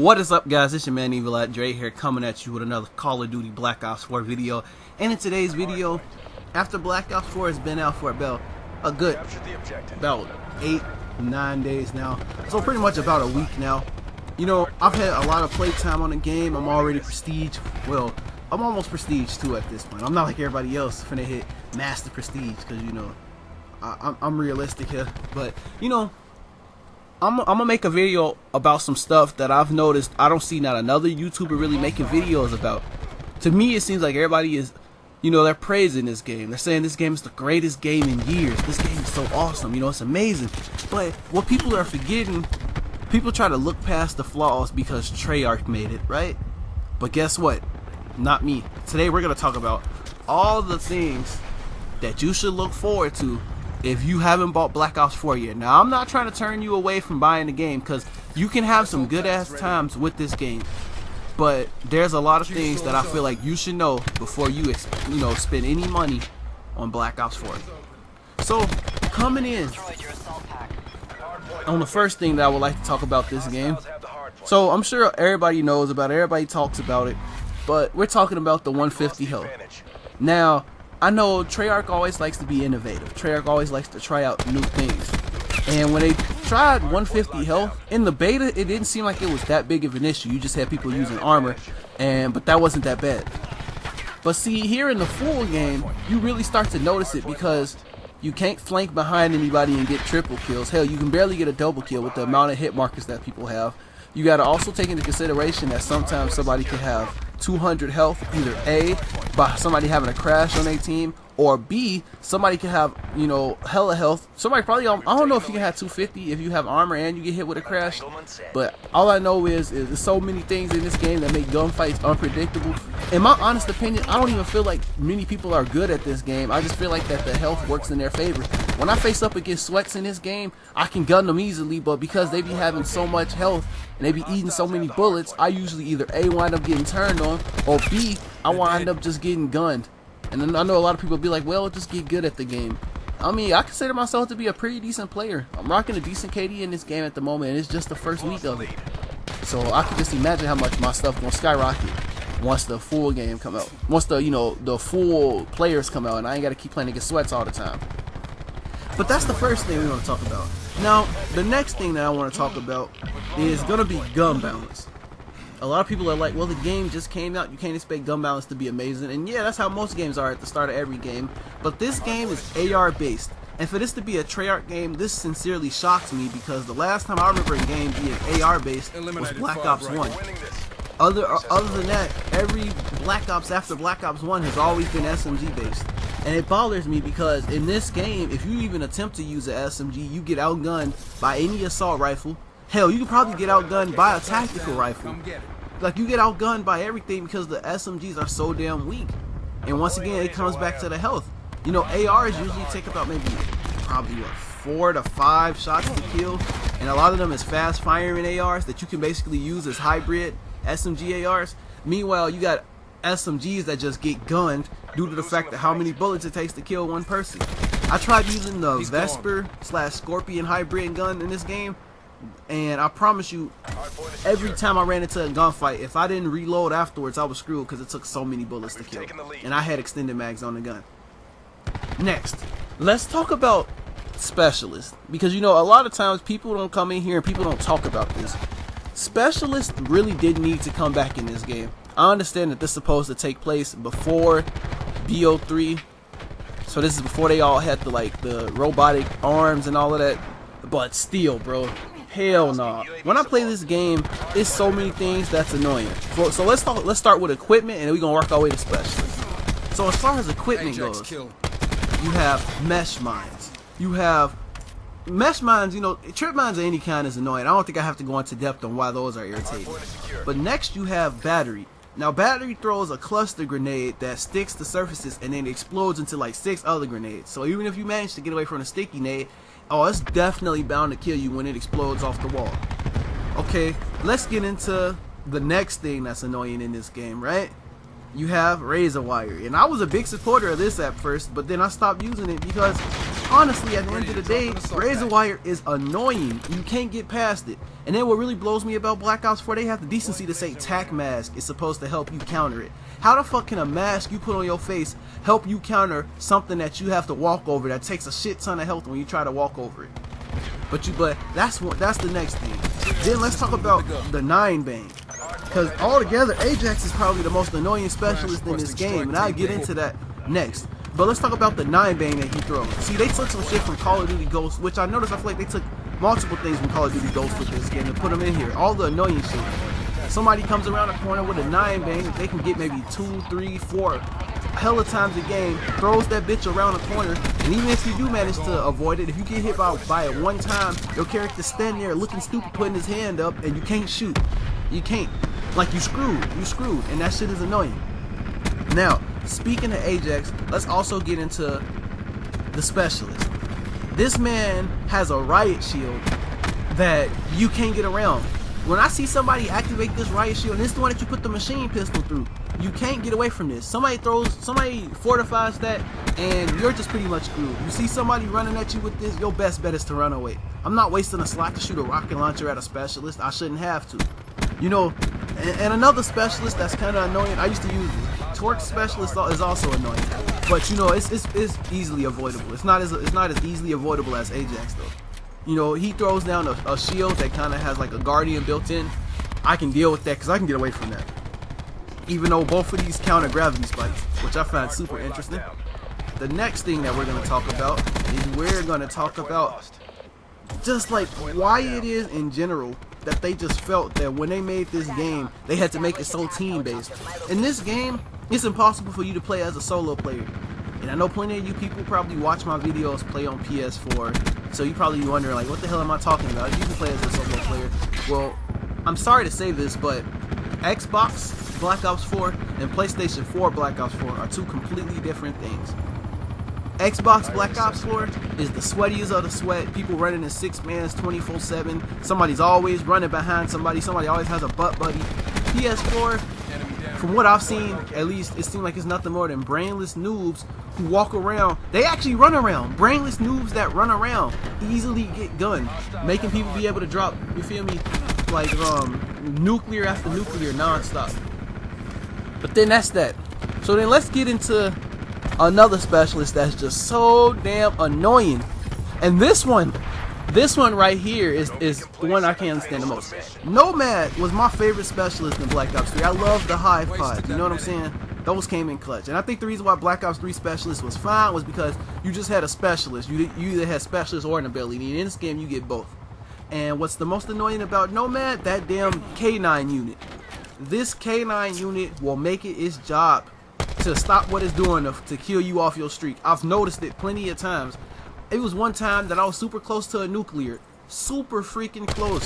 What is up, guys? It's your man Evil at Dre here, coming at you with another Call of Duty Black Ops 4 video. And in today's video, after Black Ops 4 has been out for about 8-9 days now, so pretty much about a week now. You know, I've had a lot of playtime on the game. I'm already prestige. Well, I'm almost prestige 2 at this point. I'm not like everybody else finna hit master prestige, because you know I'm realistic here. But you know, I'm gonna make a video about some stuff that I've noticed I don't see not another YouTuber really making videos about. To me, it seems like everybody is, you know, they're praising this game. They're saying this game is the greatest game in years. This game is so awesome. You know, it's amazing. But what people are forgetting, people try to look past the flaws because Treyarch made it, right? But guess what? Not me. Today we're gonna talk about all the things that you should look forward to if you haven't bought Black Ops 4 yet. Now, I'm not trying to turn you away from buying the game, because you can have some good ass times with this game, but there's a lot of things that I feel like you should know before you know, spend any money on Black Ops 4. So coming in on the first thing that I would like to talk about this game, so I'm sure everybody knows about it, everybody talks about it, but we're talking about the 150 health. Now, I know Treyarch always likes to be innovative. Treyarch always likes to try out new things. And when they tried 150 health, in the beta, it didn't seem like it was that big of an issue. You just had people using armor, but that wasn't that bad. But see, here in the full game, you really start to notice it, because you can't flank behind anybody and get triple kills. Hell, you can barely get a double kill with the amount of hit markers that people have. You got to also take into consideration that sometimes somebody can have 200 health, either A, by somebody having a crash on their team, or B, somebody can have, you know, hella health. Somebody probably, I don't know if you can have 250 if you have armor and you get hit with a crash, but all I know is there's so many things in this game that make gunfights unpredictable. In my honest opinion, I don't even feel like many people are good at this game. I just feel like that the health works in their favor. When I face up against sweats in this game, I can gun them easily, but because they be having so much health and they be eating so many bullets, I usually either A, wind up getting turned on, or B, I wind up just getting gunned. And then I know a lot of people be like, well, just get good at the game. I mean, I consider myself to be a pretty decent player. I'm rocking a decent KD in this game at the moment, and it's just the first week of it. So I can just imagine how much my stuff gonna skyrocket once the full game come out. Once the, you know, the full players come out, and I ain't gotta keep playing against sweats all the time. But that's the first thing we want to talk about. Now, the next thing that I want to talk about is gonna be gun balance. A lot of people are like, well, the game just came out, you can't expect gun balance to be amazing. And yeah, that's how most games are at the start of every game. But this game is AR based. And for this to be a Treyarch game, this sincerely shocks me, because the last time I remember a game being AR based was Black Ops 1. Other than that, every Black Ops after Black Ops 1 has always been SMG based. And it bothers me, because in this game, if you even attempt to use an SMG, you get outgunned by any assault rifle. Hell, you can probably get outgunned by a tactical rifle. Like, you get outgunned by everything, because the SMGs are so damn weak. And once again, it comes back to the health. You know, ARs usually take about maybe probably 4 to 5 shots to kill. And a lot of them is fast firing ARs that you can basically use as hybrid SMG ARs. Meanwhile, you got SMGs that just get gunned due to the fact that how many bullets it takes to kill one person. I tried using the Vesper/Scorpion hybrid gun in this game, and I promise you, every time I ran into a gunfight, if I didn't reload afterwards, I was screwed, because it took so many bullets to kill, and I had extended mags on the gun. Next, let's talk about specialists, because you know, a lot of times people don't come in here and people don't talk about this. Specialists really did need to come back in this game. I understand that this is supposed to take place before BO3, so this is before they all had the robotic arms and all of that, but still, bro, hell no. When I play this game, it's so many things that's annoying. So let's start with equipment, and then we're gonna work our way to specialists. So as far as equipment goes, you have mesh mines. You have mesh mines, you know, trip mines of any kind is annoying. I don't think I have to go into depth on why those are irritating. But next you have battery. Now, battery throws a cluster grenade that sticks to surfaces and then explodes into like 6 other grenades. So even if you manage to get away from a sticky nade, oh, it's definitely bound to kill you when it explodes off the wall. Okay, let's get into the next thing that's annoying in this game, right? You have razor wire. And I was a big supporter of this at first, but then I stopped using it because honestly, at the end of the day, razor wire is annoying. You can't get past it. And then what really blows me about Black Ops 4, they have the decency to say tac mask is supposed to help you counter it. How the fuck can a mask you put on your face help you counter something that you have to walk over that takes a shit ton of health when you try to walk over it? But that's the next thing. Then let's talk about the 9-bang. Because altogether, Ajax is probably the most annoying specialist in this game, and I'll get into that next. But let's talk about the 9-bang that he throws. See, they took some shit from Call of Duty Ghosts, which I noticed, I feel like they took multiple things from Call of Duty Ghosts with this game and put them in here. All the annoying shit. Somebody comes around the corner with a 9-bang, they can get maybe 2, 3, 4 hella times a game, throws that bitch around the corner, and even if you do manage to avoid it, if you get hit by it one time, your character's standing there looking stupid, putting his hand up, and you can't shoot. You can't. Like, you screwed, and that shit is annoying. Now, speaking of Ajax, let's also get into the specialist. This man has a riot shield that you can't get around. When I see somebody activate this riot shield, and this is the one that you put the machine pistol through, you can't get away from this. Somebody fortifies that, and you're just pretty much screwed. You see somebody running at you with this, your best bet is to run away. I'm not wasting a slot to shoot a rocket launcher at a specialist. I shouldn't have to. You know, and another specialist that's kind of annoying, I used to use it. Torque specialist is also annoying, but you know, it's easily avoidable. It's not as easily avoidable as Ajax though. You know, he throws down a shield that kind of has like a guardian built in. I can deal with that because I can get away from that. Even though both of these counter gravity spikes, which I find super interesting. The next thing that we're going to talk about is we're going to talk about just like why it is in general that they just felt that when they made this game, they had to make it so team-based. In this game, it's impossible for you to play as a solo player. And I know plenty of you people probably watch my videos play on PS4, so you probably wonder like, what the hell am I talking about? You can play as a solo player. Well, I'm sorry to say this, but Xbox Black Ops 4 and PlayStation 4 Black Ops 4 are two completely different things. Xbox Black Ops 4 is the sweatiest of the sweat. People running in 6-mans 24/7. Somebody's always running behind somebody. Somebody always has a butt buddy. PS4, from what I've seen, at least, it seems like it's nothing more than brainless noobs who walk around. They actually run around. Brainless noobs that run around easily get gunned, making people be able to drop, you feel me, like nuclear after nuclear non-stop. But then that's that. So then let's get into another specialist that's just so damn annoying. And this one right here is the one I can't understand the most. Nomad was my favorite specialist in Black Ops 3. I love the hive pods, you know what I'm saying? Those came in clutch. And I think the reason why Black Ops 3 specialist was fine was because you just had a specialist. You either had specialist or an ability. And in this game you get both. And what's the most annoying about Nomad? That damn K9 unit. This K9 unit will make it its job to stop what it's doing to kill you off your streak. I've noticed it plenty of times. It was one time that I was super close to a nuclear. Super freaking close.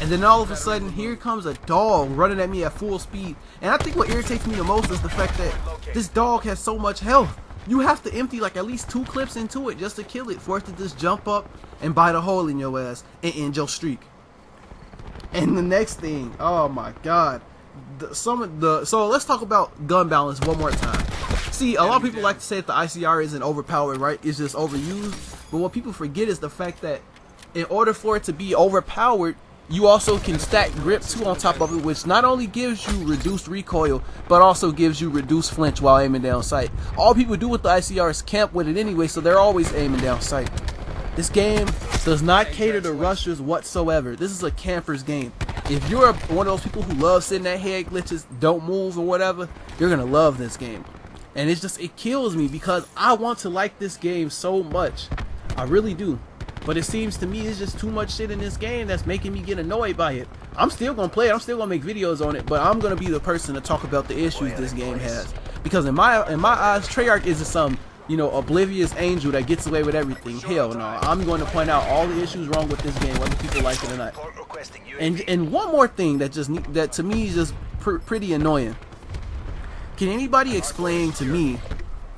And then all of a sudden, here comes a dog running at me at full speed. And I think what irritates me the most is the fact that this dog has so much health. You have to empty like at least 2 clips into it just to kill it, for it to just jump up and bite a hole in your ass and end your streak. And the next thing, oh my god. So let's talk about gun balance one more time. See, a lot of people like to say that the ICR isn't overpowered, right? It's just overused. But what people forget is the fact that in order for it to be overpowered, you also can stack grip too on top of it, which not only gives you reduced recoil, but also gives you reduced flinch while aiming down sight. All people do with the ICR is camp with it anyway, so they're always aiming down sight. This game does not cater to rushers whatsoever. This is a camper's game. If you're one of those people who love sitting at head glitches, don't move or whatever, you're gonna love this game. And it kills me because I want to like this game so much. I really do. But it seems to me it's just too much shit in this game that's making me get annoyed by it. I'm still gonna play it, I'm still gonna make videos on it, but I'm gonna be the person to talk about the issues this game has. Because in my eyes, Treyarch isn't some, you know, oblivious angel that gets away with everything. Hell no. I'm going to point out all the issues wrong with this game, whether people like it or not. And one more thing that to me is just pretty annoying. Can anybody explain to me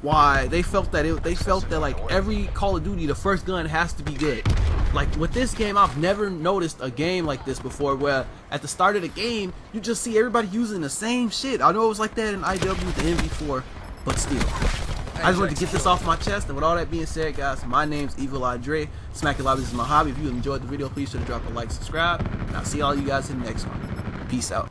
why they felt that like every Call of Duty, the first gun has to be good? Like with this game, I've never noticed a game like this before, where at the start of the game you just see everybody using the same shit. I know it was like that in IW with the MV4, but still. I just wanted to get this off my chest. And with all that being said, guys, my name's Evil Andre. Smacking Lobbies is my hobby. If you enjoyed the video, please sure to drop a like, subscribe, and I'll see all you guys in the next one. Peace out.